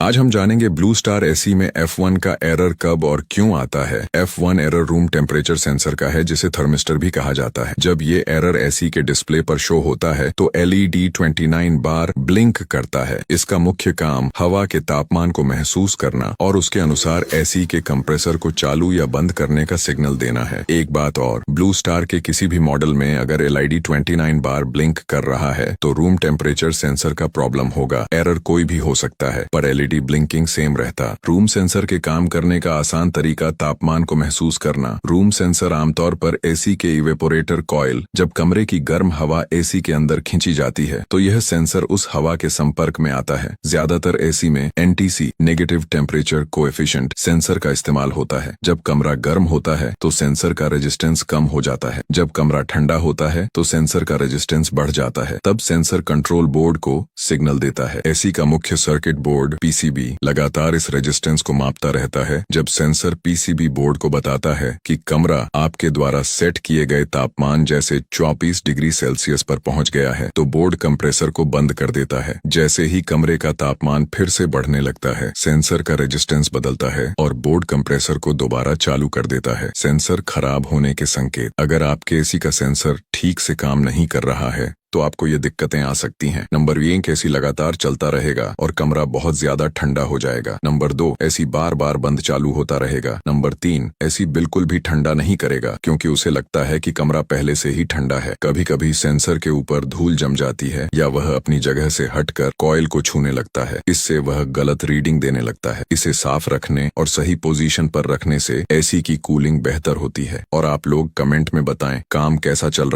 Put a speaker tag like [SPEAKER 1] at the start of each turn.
[SPEAKER 1] आज हम जानेंगे ब्लू स्टार एसी में F1 का एरर कब और क्यों आता है। F1 error room temperature sensor का है, जिसे थर्मिस्टर भी कहा जाता है। जब ये एरर एसी के डिस्प्ले पर शो होता है तो LED 29 बार ब्लिंक करता है। इसका मुख्य काम हवा के तापमान को महसूस करना और उसके अनुसार एसी के कंप्रेसर को चालू या बंद करने का सिग्नल देना है। एक बात और, ब्लू स्टार के किसी भी मॉडल में अगर LED 29 बार ब्लिंक कर रहा है तो रूम टेम्परेचर सेंसर का प्रॉब्लम होगा। एरर कोई भी हो सकता है पर LED ब्लिंकिंग सेम रहता। रूम सेंसर के काम करने का आसान तरीका तापमान को महसूस करना। रूम सेंसर आमतौर पर एसी के इवेपोरेटर कॉइल, जब कमरे की गर्म हवा एसी के अंदर खींची जाती है तो यह सेंसर उस हवा के संपर्क में आता है। ज्यादातर एसी में NTC negative temperature coefficient sensor का इस्तेमाल होता है। जब कमरा गर्म होता है तो सेंसर का रेजिस्टेंस कम हो जाता है। जब कमरा ठंडा होता है तो सेंसर का रेजिस्टेंस बढ़ जाता है। तब सेंसर कंट्रोल बोर्ड को सिग्नल देता है। एसी का मुख्य सर्किट बोर्ड PCB लगातार इस रेजिस्टेंस को मापता रहता है। जब सेंसर PCB बोर्ड को बताता है कि कमरा आपके द्वारा सेट किए गए तापमान जैसे 34 डिग्री सेल्सियस पर पहुंच गया है तो बोर्ड कंप्रेसर को बंद कर देता है। जैसे ही कमरे का तापमान फिर से बढ़ने लगता है, सेंसर का रेजिस्टेंस बदलता है और बोर्ड कंप्रेसर को दोबारा चालू कर देता है। सेंसर खराब होने के संकेत। अगर आपके एसी का सेंसर ठीक से काम नहीं कर रहा है तो आपको ये दिक्कतें आ सकती हैं। नंबर 1, एसी लगातार चलता रहेगा और कमरा बहुत ज्यादा ठंडा हो जाएगा। नंबर 2, एसी बार बार बंद चालू होता रहेगा। नंबर 3, एसी बिल्कुल भी ठंडा नहीं करेगा क्योंकि उसे लगता है कि कमरा पहले से ही ठंडा है। कभी कभी सेंसर के ऊपर धूल जम जाती है या वह अपनी जगह से हटकर कॉइल को छूने लगता है। इससे वह गलत रीडिंग देने लगता है। इसे साफ रखने और सही पोजीशन पर रखने से एसी की कूलिंग बेहतर होती है। और आप लोग कमेंट में बताएं काम कैसा चल रहा है।